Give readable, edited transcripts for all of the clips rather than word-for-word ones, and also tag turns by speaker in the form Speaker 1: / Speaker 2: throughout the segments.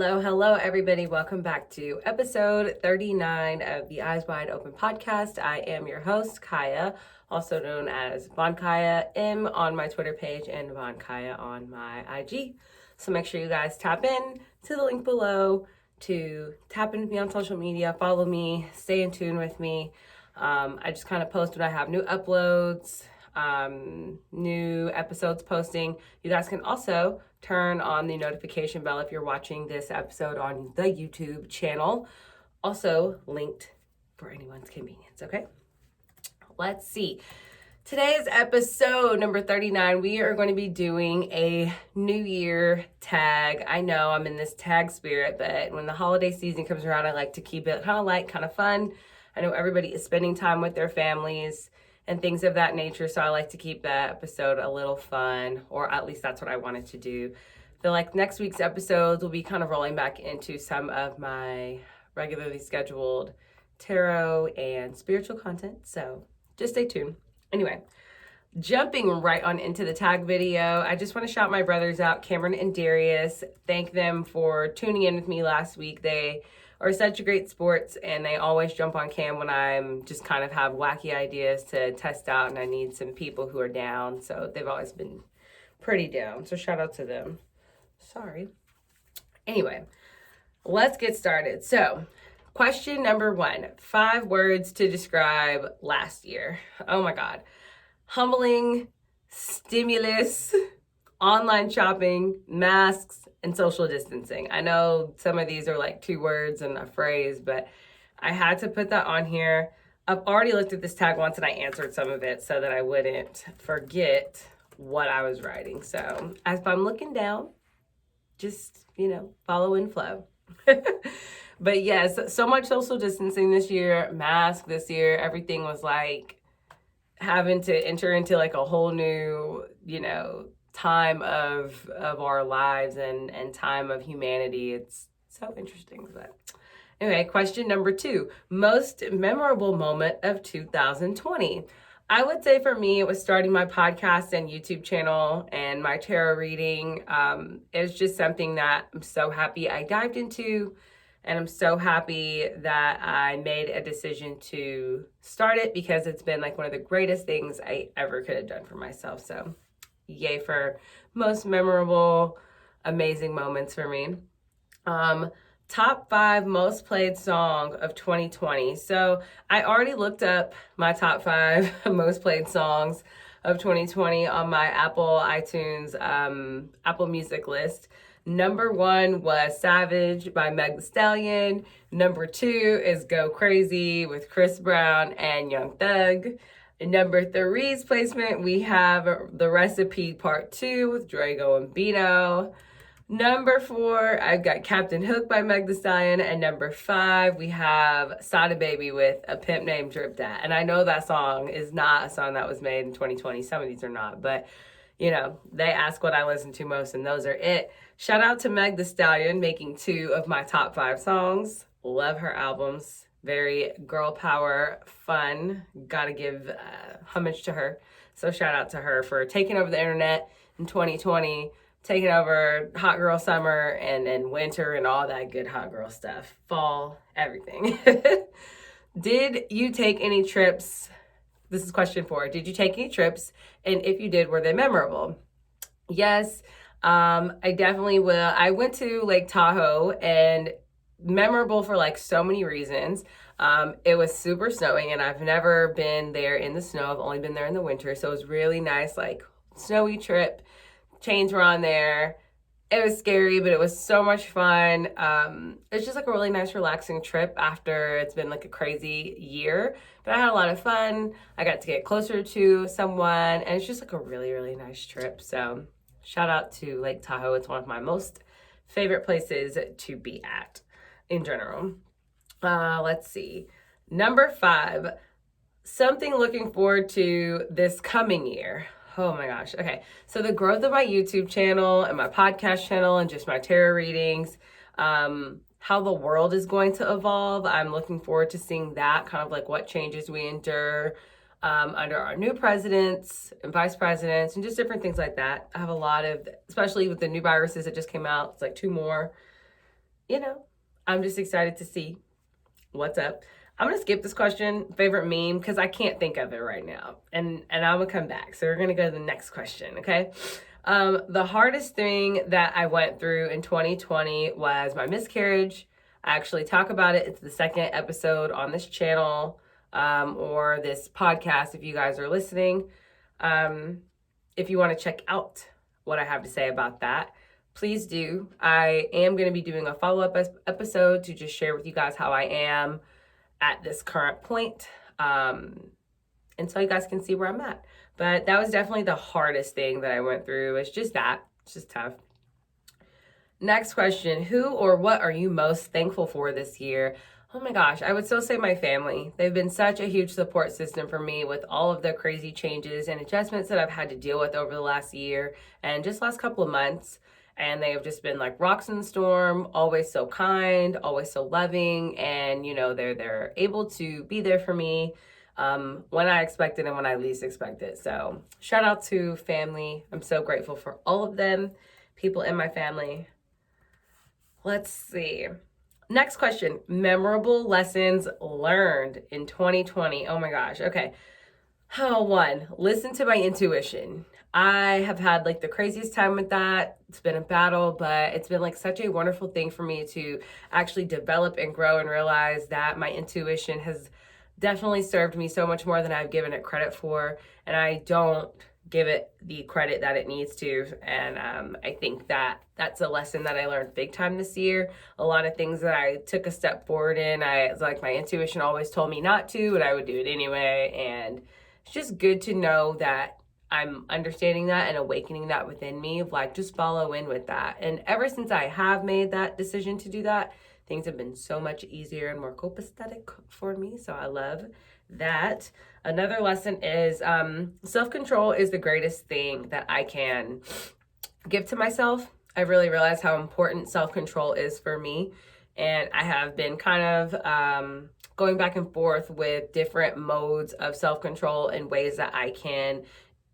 Speaker 1: Hello, everybody. Welcome back to episode 39 of the Eyes Wide Open podcast. I am your host, Kiah, also known as Vonkiah M on my Twitter page and Vonkiah on my IG. So make sure you guys tap in to the link below to tap in with me on social media, follow me, stay in tune with me. I just kind of post when I have new uploads, new episodes posting. You guys can also turn on the notification bell if you're watching this episode on the YouTube channel. Also linked for anyone's convenience, okay? Let's see. Today's episode number 39, we are going to be doing a New Year tag. I know I'm in this tag spirit, but when the holiday season comes around, I like to keep it kind of light, kind of fun. I know everybody is spending time with their families and things of that nature, so I like to keep that episode a little fun, or at least that's what I wanted to do. I feel like next week's episodes will be kind of rolling back into some of my regularly scheduled tarot and spiritual content, so just stay tuned. Anyway, jumping right on into the tag video, I just want to shout my brothers out, Cameron and Darius. Thank them for tuning in with me last week. They are such great sports, and they always jump on cam when I'm just kind of have wacky ideas to test out and I need some people who are down. So they've always been pretty down. So shout out to them. Sorry. Anyway, let's get started. So question number 1, 5 words to describe last year. Oh my God. Humbling, stimulus, online shopping, masks, and social distancing. I know some of these are like 2 words and a phrase, but I had to put that on here. I've already looked at this tag once and I answered some of it so that I wouldn't forget what I was writing. So as I'm looking down, just, follow and flow. But yes, so much social distancing this year, mask this year, everything was like having to enter into like a whole new, time of our lives and time of humanity. It's so interesting. But anyway, question number 2, most memorable moment of 2020. I would say for me, it was starting my podcast and YouTube channel and my tarot reading. It was just something that I'm so happy I dived into, and I'm so happy that I made a decision to start it because it's been like one of the greatest things I ever could have done for myself. So yay for most memorable, amazing moments for me. Top 5 most played song of 2020. So I already looked up my top 5 most played songs of 2020 on my Apple iTunes, Apple Music list. Number 1 was Savage by Meg Thee Stallion. Number 2 is Go Crazy with Chris Brown and Young Thug. Number 3's placement, we have The Recipe Part 2 with Drago and Bino. Number 4, I've got Captain Hook by Meg Thee Stallion. And number 5, we have Sada Baby with A Pimp Named Drip Dat. And I know that song is not a song that was made in 2020. Some of these are not, but they ask what I listen to most, and those are it. Shout out to Meg Thee Stallion making 2 of my top 5 songs. Love her albums. Very girl power, fun. Gotta give homage to her. So shout out to her for taking over the internet in 2020, taking over hot girl summer and winter and all that good hot girl stuff. Fall, everything. Did you take any trips? This is question 4. Did you take any trips? And if you did, were they memorable? Yes, I definitely will. I went to Lake Tahoe, and memorable for like so many reasons. It was super snowing, and I've never been there in the snow. I've only been there in the winter. So it was really nice, like snowy trip. Chains were on there. It was scary, but it was so much fun. It's just like a really nice, relaxing trip after it's been like a crazy year. But I had a lot of fun. I got to get closer to someone, and it's just like a really, really nice trip. So shout out to Lake Tahoe. It's one of my most favorite places to be at in general. Let's see. Number 5, something looking forward to this coming year. Oh my gosh. Okay. So the growth of my YouTube channel and my podcast channel and just my tarot readings, how the world is going to evolve. I'm looking forward to seeing that, kind of like what changes we endure under our new presidents and vice presidents and just different things like that. I have a lot of, especially with the new viruses that just came out, it's like 2 more. I'm just excited to see what's up. I'm going to skip this question, favorite meme, because I can't think of it right now. And I'm going to come back. So we're going to go to the next question, okay? The hardest thing that I went through in 2020 was my miscarriage. I actually talk about it. It's the second episode on this channel or this podcast if you guys are listening. If you want to check out what I have to say about that, please do. I am going to be doing a follow-up episode to just share with you guys how I am at this current point. And so you guys can see where I'm at. But that was definitely the hardest thing that I went through. It's just that. It's just tough. Next question. Who or what are you most thankful for this year? Oh my gosh, I would still say my family. They've been such a huge support system for me with all of the crazy changes and adjustments that I've had to deal with over the last year and just last couple of months. And they have just been like rocks in the storm, always so kind, always so loving. And, they're able to be there for me when I expect it and when I least expect it. So shout out to family. I'm so grateful for all of them, people in my family. Let's see. Next question. Memorable lessons learned in 2020. Oh my gosh. Okay. One, listen to my intuition. I have had like the craziest time with that. It's been a battle, but it's been like such a wonderful thing for me to actually develop and grow and realize that my intuition has definitely served me so much more than I've given it credit for. And I don't give it the credit that it needs to. And I think that that's a lesson that I learned big time this year. A lot of things that I took a step forward in, my intuition always told me not to, but I would do it anyway. And it's just good to know that I'm understanding that and awakening that within me of like, just follow in with that. And ever since I have made that decision to do that, things have been so much easier and more copacetic for me. So I love that. Another lesson is self-control is the greatest thing that I can give to myself. I really realized how important self-control is for me. And I have been kind of going back and forth with different modes of self-control and ways that I can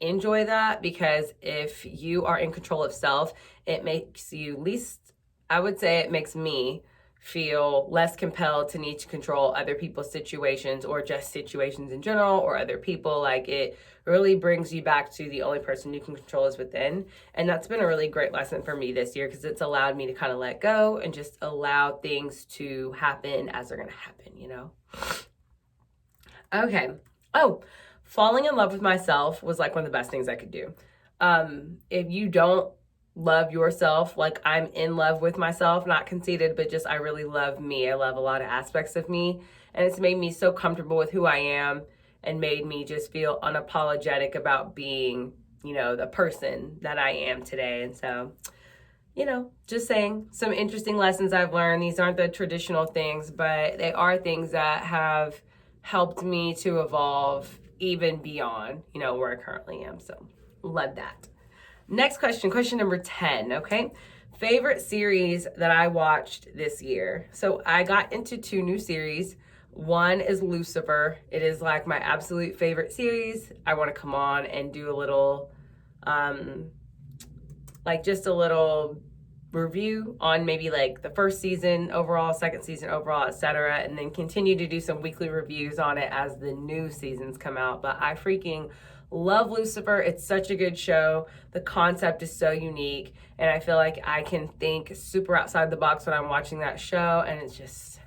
Speaker 1: enjoy that, because if you are in control of self, it makes you it makes me feel less compelled to need to control other people's situations or just situations in general or other people. Like, it really brings you back to the only person you can control is within. And that's been a really great lesson for me this year, because it's allowed me to kind of let go and just allow things to happen as they're going to happen, Okay. Falling in love with myself was like one of the best things I could do. If you don't love yourself, like I'm in love with myself, not conceited, but just I really love me. I love a lot of aspects of me. And it's made me so comfortable with who I am and made me just feel unapologetic about being, the person that I am today. And so, just saying, some interesting lessons I've learned. These aren't the traditional things, but they are things that have helped me to evolve even beyond, where I currently am. So love that. Next question number 10, okay? Favorite series that I watched this year. So I got into 2 new series. One is Lucifer. It is like my absolute favorite series. I want to come on and do a little, just a little review on maybe like the first season overall, second season overall, etc., and then continue to do some weekly reviews on it as the new seasons come out. But I freaking love Lucifer. It's such a good show. The concept is so unique, and I feel like I can think super outside the box when I'm watching that show, and it's just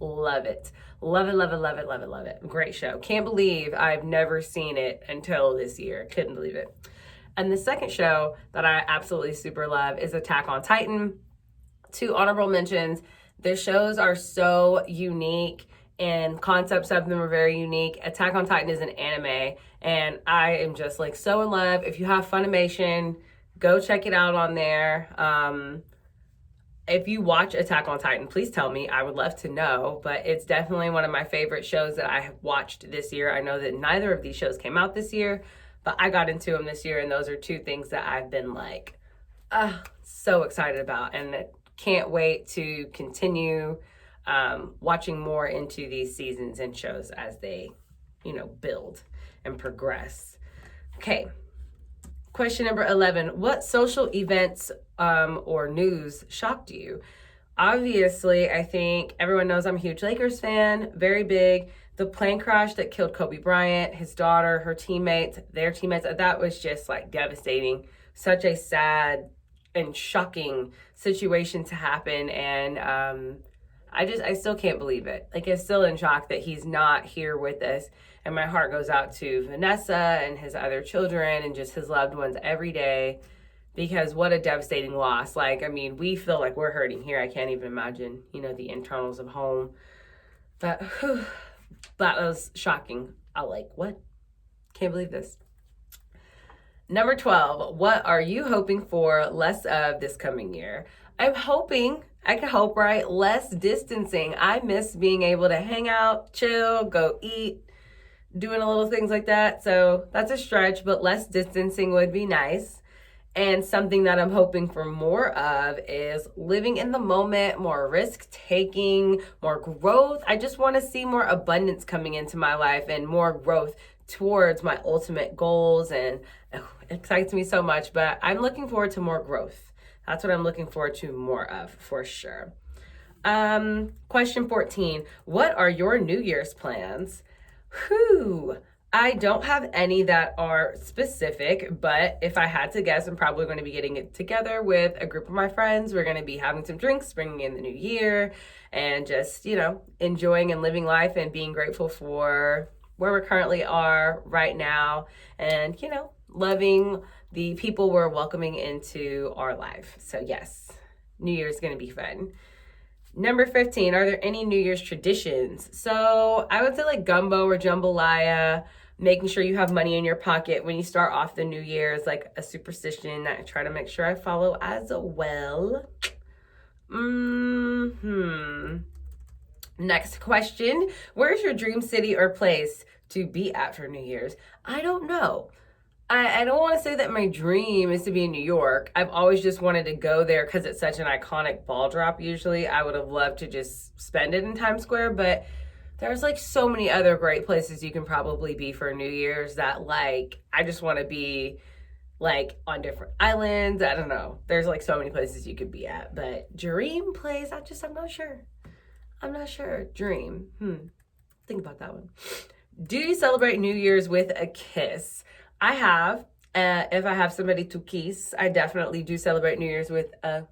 Speaker 1: love it. Love it, love it, love it, love it, love it. Great show. Can't believe I've never seen it until this year. Couldn't believe it. And the second show that I absolutely super love is Attack on Titan. 2 honorable mentions. The shows are so unique and concepts of them are very unique. Attack on Titan is an anime, and I am just like so in love. If you have Funimation, go check it out on there. If you watch Attack on Titan, please tell me. I would love to know, but it's definitely one of my favorite shows that I have watched this year. I know that neither of these shows came out this year, but I got into them this year, and those are 2 things that I've been like, so excited about, and can't wait to continue watching more into these seasons and shows as they, build and progress. Okay. Question number 11. What social events or news shocked you? Obviously, I think everyone knows I'm a huge Lakers fan, very big. The plane crash that killed Kobe Bryant, his daughter, her teammates, their teammates, that was just like devastating. Such a sad and shocking situation to happen. And I still can't believe it. Like, I'm still in shock that he's not here with us. And my heart goes out to Vanessa and his other children and just his loved ones every day, because what a devastating loss. Like, I mean, we feel like we're hurting here. I can't even imagine, the internals of home. But that was shocking. I like, what? Can't believe this. Number 12, what are you hoping for less of this coming year? I'm hoping, I can hope, right? Less distancing. I miss being able to hang out, chill, go eat, doing a little things like that. So that's a stretch, but less distancing would be nice. And something that I'm hoping for more of is living in the moment, more risk taking, more growth. I just want to see more abundance coming into my life and more growth towards my ultimate goals. And it excites me so much, but I'm looking forward to more growth. That's what I'm looking forward to more of, for sure. Question 14. What are your New Year's plans? I don't have any that are specific, but if I had to guess, I'm probably going to be getting it together with a group of my friends. We're going to be having some drinks, bringing in the new year, and just, enjoying and living life and being grateful for where we currently are right now, and, loving the people we're welcoming into our life. So yes, New Year's going to be fun. Number 15, are there any New Year's traditions? So I would say like gumbo or jambalaya, making sure you have money in your pocket when you start off the new year is like a superstition that I try to make sure I follow as well. Next question, where's your dream city or place to be at for New Year's? I don't know. I don't want to say that my dream is to be in New York. I've always just wanted to go there because it's such an iconic ball drop usually. I would have loved to just spend it in Times Square, but there's like so many other great places you can probably be for New Year's that like, I just want to be like on different islands. I don't know. There's like so many places you could be at, but dream place, I'm not sure. Dream. Think about that one. Do you celebrate New Year's with a kiss? I have. If I have somebody to kiss, I definitely do celebrate New Year's with a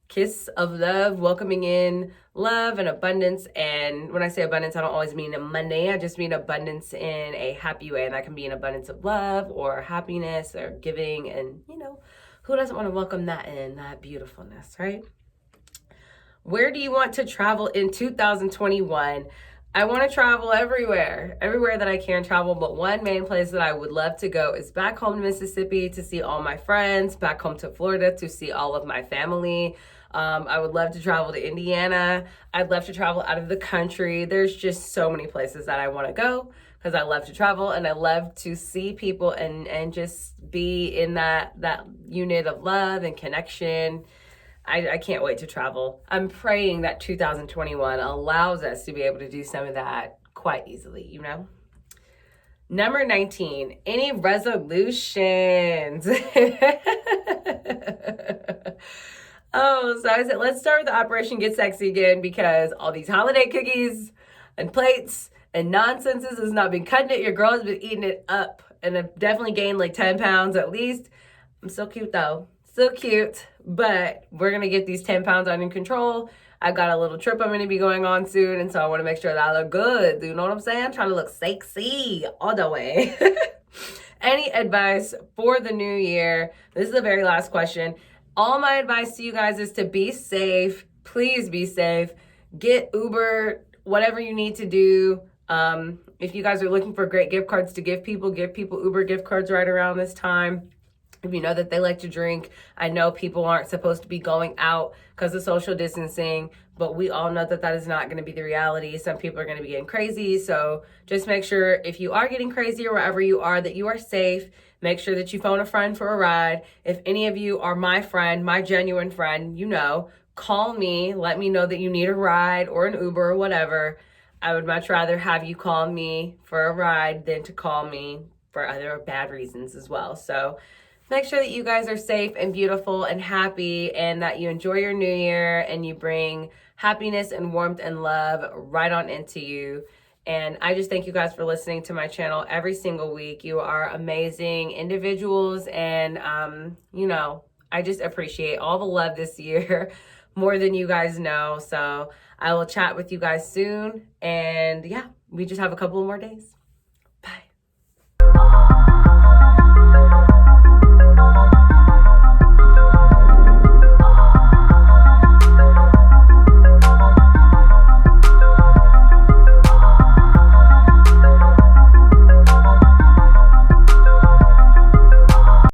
Speaker 1: kiss of love, welcoming in love and abundance. And when I say abundance, I don't always mean money. I just mean abundance in a happy way. And that can be an abundance of love or happiness or giving. And, who doesn't want to welcome that in, that beautifulness, right? Where do you want to travel in 2021? I want to travel everywhere that I can travel, but one main place that I would love to go is back home to Mississippi to see all my friends, back home to Florida to see all of my family. I would love to travel to Indiana. I'd love to travel out of the country. There's just so many places that I want to go because I love to travel and I love to see people and just be in that unit of love and connection. I can't wait to travel. I'm praying that 2021 allows us to be able to do some of that quite easily, Number 19, any resolutions? So I said, let's start with the Operation Get Sexy again, because all these holiday cookies and plates and nonsenses has not been cutting it. Your girl has been eating it up, and I've definitely gained like 10 pounds at least. I'm so cute though. So cute, but we're going to get these 10 pounds under control. I've got a little trip I'm going to be going on soon, and so I want to make sure that I look good. Do you know what I'm saying? I'm trying to look sexy all the way. Any advice for the new year? This is the very last question. All my advice to you guys is to be safe. Please be safe. Get Uber, whatever you need to do. If you guys are looking for great gift cards to give people Uber gift cards right around this time. If you know that they like to drink, I know people aren't supposed to be going out because of social distancing, but we all know that that is not going to be the reality. Some people are going to be getting crazy. So just make sure if you are getting crazy or wherever you are, that you are safe. Make sure that you phone a friend for a ride. If any of you are my friend, my genuine friend, call me. Let me know that you need a ride or an Uber or whatever. I would much rather have you call me for a ride than to call me for other bad reasons as well. So make sure that you guys are safe and beautiful and happy, and that you enjoy your new year and you bring happiness and warmth and love right on into you. And I just thank you guys for listening to my channel every single week. You are amazing individuals, and I just appreciate all the love this year more than you guys know. So I will chat with you guys soon, and yeah, we just have a couple more days.